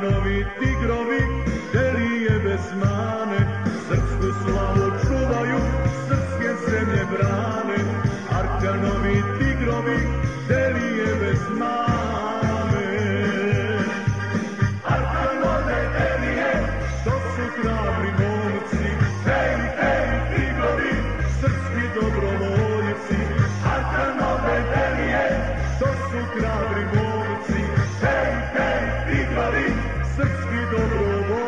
Arkanovi tigrovi, delije bez mane, srpsku slavu čuvaju, srpske zemlje brane. Arkanovi tigrovi, delije bez mane. Arkanove delije, to su hrabri momci, hej, hej, tigrovi, srpski dobrovoljci. Arkanove delije, to su hrabri momci, hej, hej, tigrovi, srpski dobrovoljci.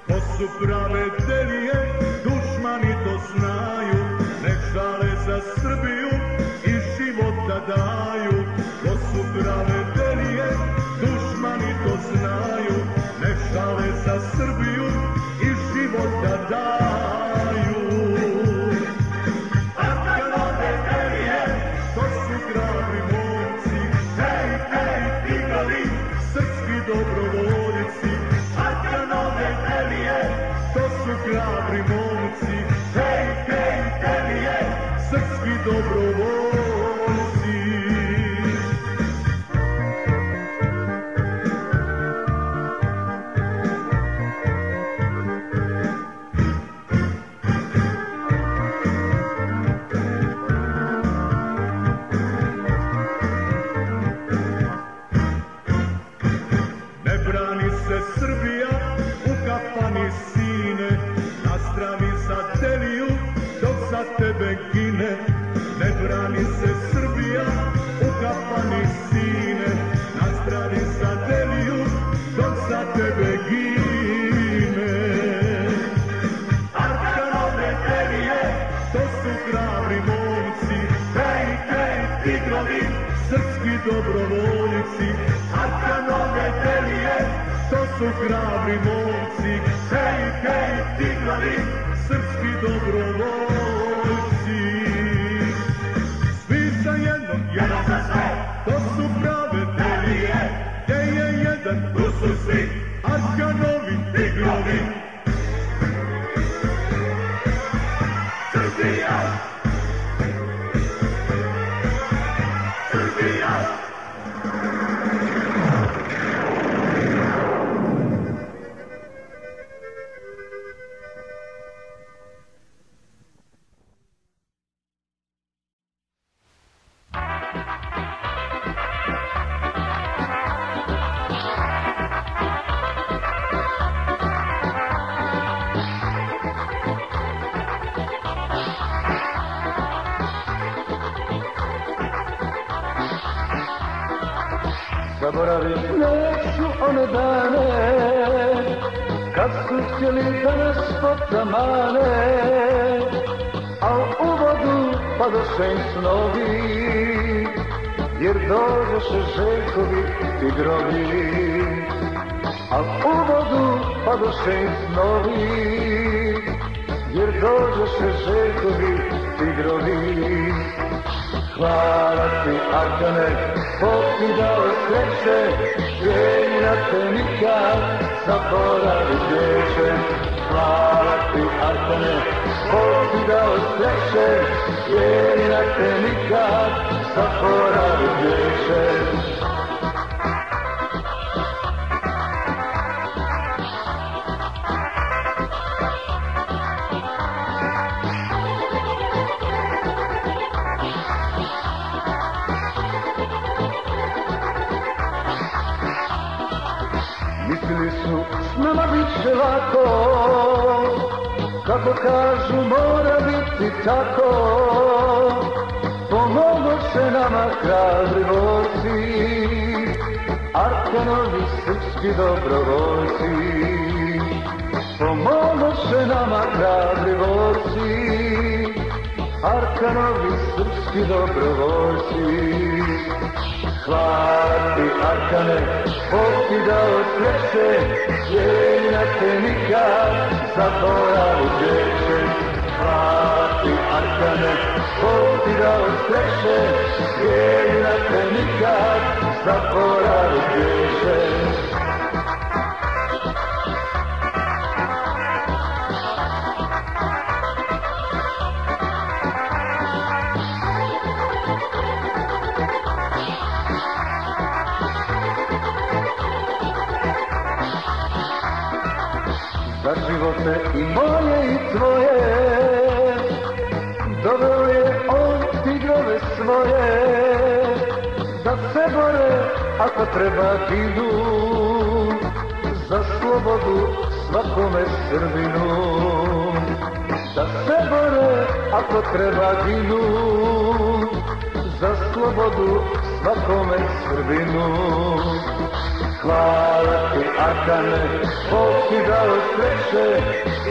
To su prave delije, dušmani to znaju, nek žale za Srbiju i života daju. To su prave delije, dušmani to znaju, nek žale za Srbiju i života daju. Arkanove delije, to su hrabri momci, hej, hej, tigrovi, srpski dobrovoljci. Arkanove delije, to su hrabri momci, hej, hej, delije, srpski dobrovoljci. Ne brani se Srbija u kafani sine, nastravi za deliju dok za tebe gine. Ne brani se Srbija u kafani sine, nastravi za deliju dok za tebe gine. Arkanove delije, to su hrabri momci, hej, hej, tigrovi, srpski dobrovoljci. Arkanove delije, to su hrabri momci, hej, hej, tigrovi, srpski dobrovoljci. Svi za jednog, jedan za sve, to su prave delije, gdje je jedan, tu su svi, Arkanovi tigrovi. Srbija! Srbija! Zaboravit neću one dane kad su htjeli da nas potamane, a u vodu padoše im snovi, jer dođoše Željkovi tigrovi. A u vodu padoše im snovi, jer dođoše Željkovi tigrovi. Hvala ti, Arkane, Bog ti dao sreće, jedina te nikad zaboravit neće. Hvala ti, Arkane, Bog ti dao sreće, jedina te nikad zaboravit neće. Mislili su s nama bit će lako, kako kažu mora biti tako. Pomogoše nama hrabri borci, Arkanovi srpski dobrovoljci. Pomogoše nama hrabri borci, Arkanovi srpski dobrovoljci. Hvala ti, Arkane, Bog ti dao sreće, jedina te nikad zaboravit neće. Hvala ti, Arkane, Bog ti dao sreće, jedina zaboravit neće. Za živote i moje i tvoje doveo je on tigrove svoje, da se bore ako treba ginu, za slobodu svakome Srbinu. Da se bore ako treba ginu, za slobodu svakome Srbinu. Hvala ti, Arkane, Bog ti dao sreće,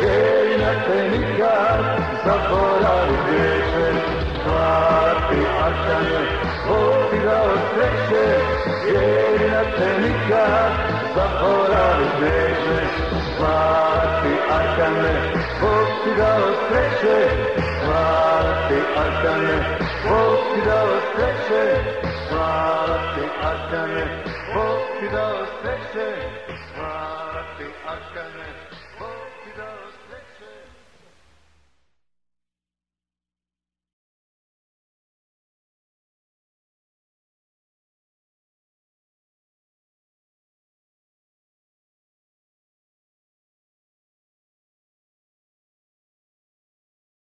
Jelina te nikad zaboravit neće. Hvala ti, Arkane, Bog ti dao sreće, Jelina te nikad zaboravit neće. Hvala ti, Arkane, Bog ti dao sreće, hvala ti, Arkane, Bog ti dao sreće, hvala ti, Arkane, Bog ti dao sreće, hvala ti, Arkane.